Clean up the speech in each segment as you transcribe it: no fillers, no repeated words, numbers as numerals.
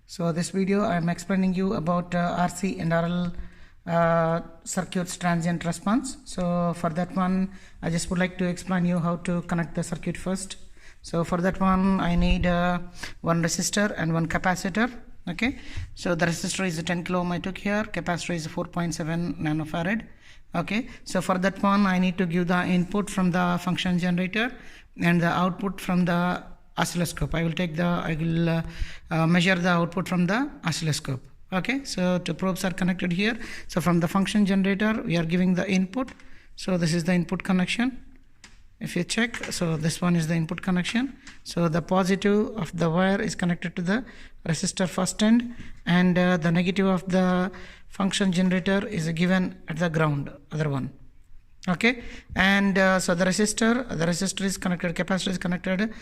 So this video I am explaining you about RC and RL circuits transient response. So for that one I just would like to explain you how to connect the circuit first. So for that one I need one resistor and one capacitor. Okay, so the resistor is 10 kilo ohm I took here, capacitor is 4.7 nanofarad. Okay, so for that one I need to give the input from the function generator and the output from the oscilloscope. I will measure the output from the oscilloscope. Okay, so two probes are connected here. So from the function generator we are giving the input. So this is the input connection. If you check, so this one is the input connection. So the positive of the wire is connected to the resistor first end, and the negative of the function generator is given at the ground, other one. Okay, and so the resistor is connected, capacitor is connected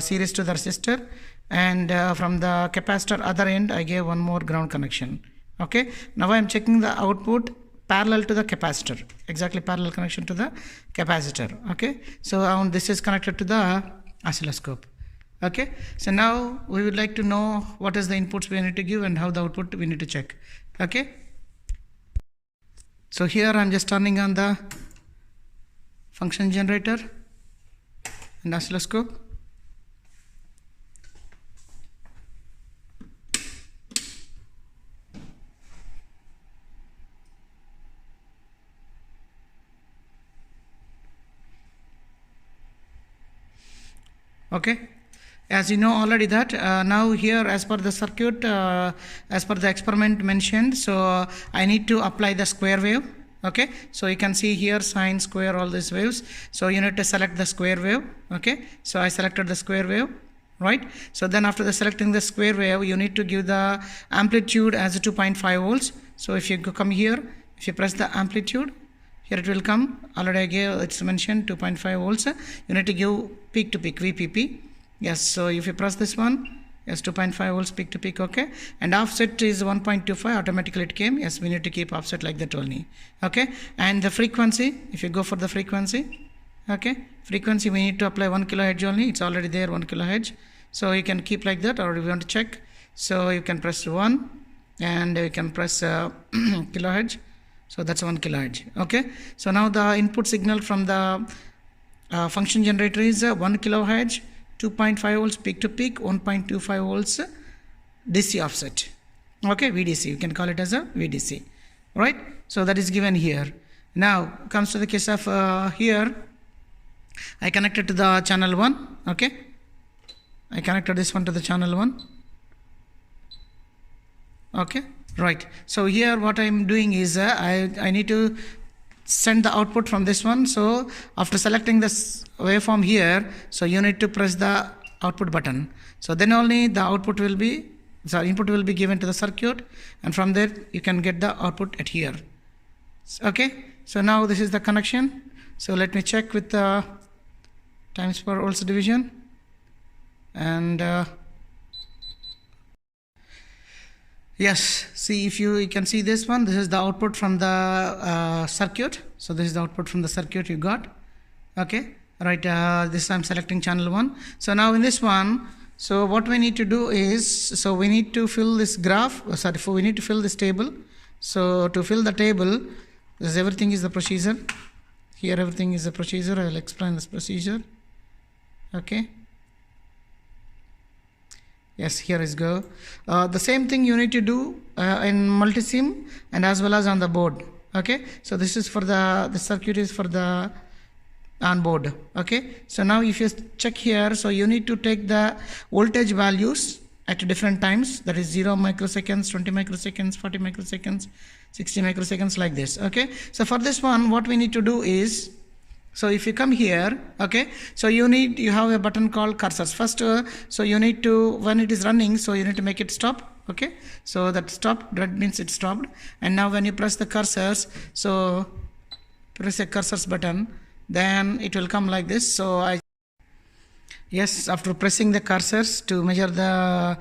series to the resistor, and from the capacitor other end I gave one more ground connection. Okay, now I am checking the output parallel to the capacitor, exactly parallel connection to the capacitor. Okay, so this is connected to the oscilloscope. Okay, so now we would like to know what is the inputs we need to give and how the output we need to check. Okay, so here I am just turning on the function generator and oscilloscope. Okay, as you know already that now here as per the circuit, as per the experiment mentioned, so I need to apply the square wave. Okay, so you can see here sine, square, all these waves. So you need to select the square wave. Okay, so I selected the square wave, right? So then after selecting the square wave, you need to give the amplitude as 2.5 volts. So if you come here, if you press the amplitude, here it will come. Already I gave, it's mentioned 2.5 volts. You need to give peak to peak, VPP. Yes, so if you press this one, yes, 2.5 volts peak to peak. Okay, and offset is 1.25, automatically it came. Yes, we need to keep offset like that only. Okay, and the frequency, if you go for the frequency, okay, frequency we need to apply 1 kilohertz only. It's already there, 1 kilohertz. So you can keep like that, or if you want to check, so you can press 1 and you can press kilohertz. So that's 1 kilohertz. Okay, so now the input signal from the function generator is 1 kilohertz, 2.5 volts peak to peak, 1.25 volts DC offset. Okay, VDC, you can call it as a VDC, right? So that is given here. Now comes to the case of here I connected to the channel 1. Okay, I connected this one to the channel 1. Okay, right. So here what I am doing is I need to send the output from this one. So after selecting this waveform here, so you need to press the output button. So then only the output will be, input will be given to the circuit, and from there you can get the output at here. Okay, so now this is the connection. So let me check with the times per volts division, and yes, see, if you can see this one, this is the output from the circuit. So this is the output from the circuit you got. Okay, right, this I'm selecting channel 1. So now in this one, so what we need to do is, so we need to fill this graph, we need to fill this table. So to fill the table, this everything is the procedure. Here everything is the procedure. I will explain this procedure. Okay. Yes, here is go. The same thing you need to do in multisim and as well as on the board. Okay, so this is for the circuit is for the on board. Okay, so now if you check here, so you need to take the voltage values at different times, that is 0 microseconds, 20 microseconds, 40 microseconds, 60 microseconds, like this. Okay, so for this one what we need to do is, so if you come here, okay, so you have a button called cursors. First, so you need to, when it is running, so you need to make it stop. Okay, so that stop, red means it stopped. And now when you press the cursors, so press a cursors button, then it will come like this. So yes, after pressing the cursors to measure the,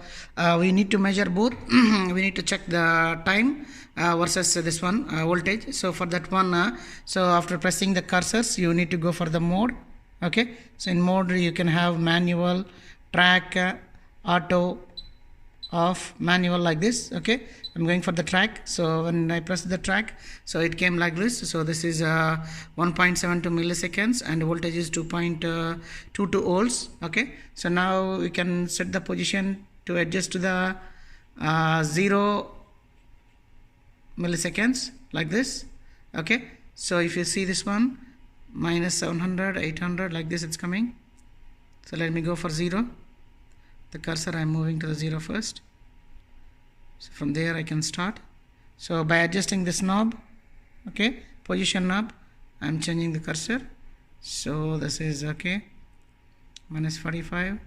we need to measure both. We need to check the time versus this one voltage. So for that one, so after pressing the cursors, you need to go for the mode. Okay, so in mode you can have manual, track, auto, of manual like this. Okay, I'm going for the track. So when I press the track, so it came like this. So this is 1.72 milliseconds and voltage is 2.22 volts. Okay, so now we can set the position to adjust to the 0 milliseconds like this. Okay, so if you see this one, minus 700, 800 like this it's coming. So let me go for 0. The cursor I'm moving to the 0 first. So from there I can start. So by adjusting this knob, okay, position knob, I'm changing the cursor. So this is okay, minus 45,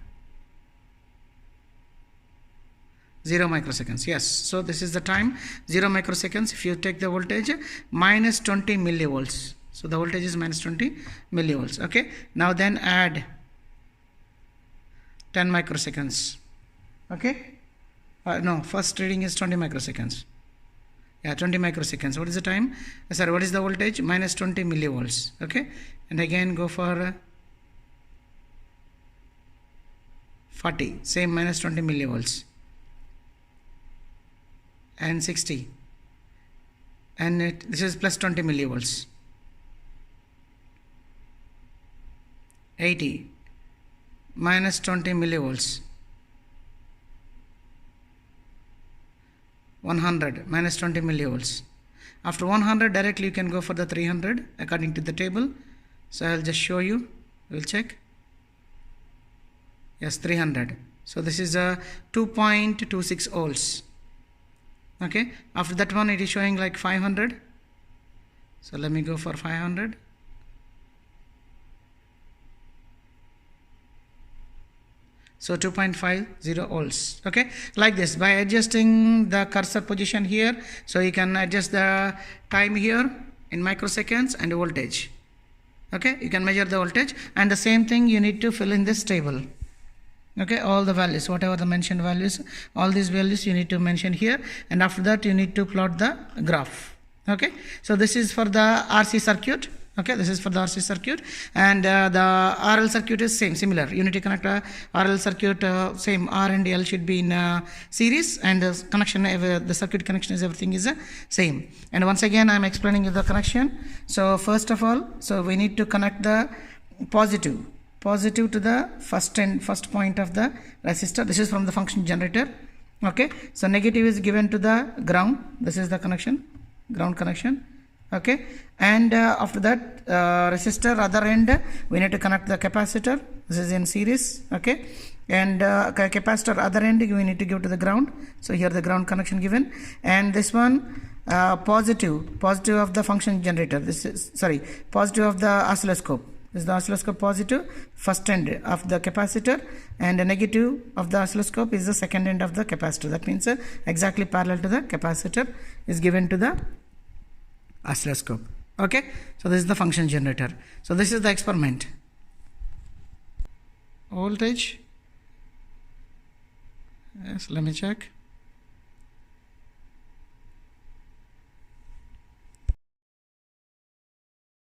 0 microseconds. Yes, so this is the time, 0 microseconds. If you take the voltage, minus 20 millivolts. So the voltage is minus 20 millivolts. Okay, now then add 10 microseconds. Okay, no, first reading is 20 microseconds. Yeah, 20 microseconds. What is the time? Sorry, what is the voltage? Minus 20 millivolts. Okay, and again go for 40, same minus 20 millivolts, and 60, and this is plus 20 millivolts, 80, minus 20 millivolts, 100, minus 20 millivolts. After 100, directly you can go for the 300 according to the table. So I'll just show you. We'll check. Yes, 300. So this is a 2.26 volts. Okay. After that one, it is showing like 500. So let me go for 500. So 2.50 volts. Okay, like this. By adjusting the cursor position here, so you can adjust the time here in microseconds and voltage. Okay, you can measure the voltage, and the same thing you need to fill in this table. Okay, all the values, whatever the mentioned values, all these values you need to mention here, and after that you need to plot the graph. Okay, so this is for the RC circuit. Okay, this is for the RC circuit, and the RL circuit is similar. Unity connector RL circuit, same R and L should be in series, and the connection, the circuit connection is everything is same. And once again, I am explaining you the connection. So first of all, so we need to connect the positive to the first point of the resistor. This is from the function generator. Okay, so negative is given to the ground. This is the connection, ground connection. Okay, and after that resistor other end we need to connect the capacitor. This is in series. Okay, and capacitor other end we need to give to the ground. So here the ground connection given, and this one positive of the function generator. This is positive of the oscilloscope. This is the oscilloscope positive, first end of the capacitor, and the negative of the oscilloscope is the second end of the capacitor. That means exactly parallel to the capacitor is given to the oscilloscope. Okay, so this is the function generator. So this is the experiment. Voltage, yes, let me check.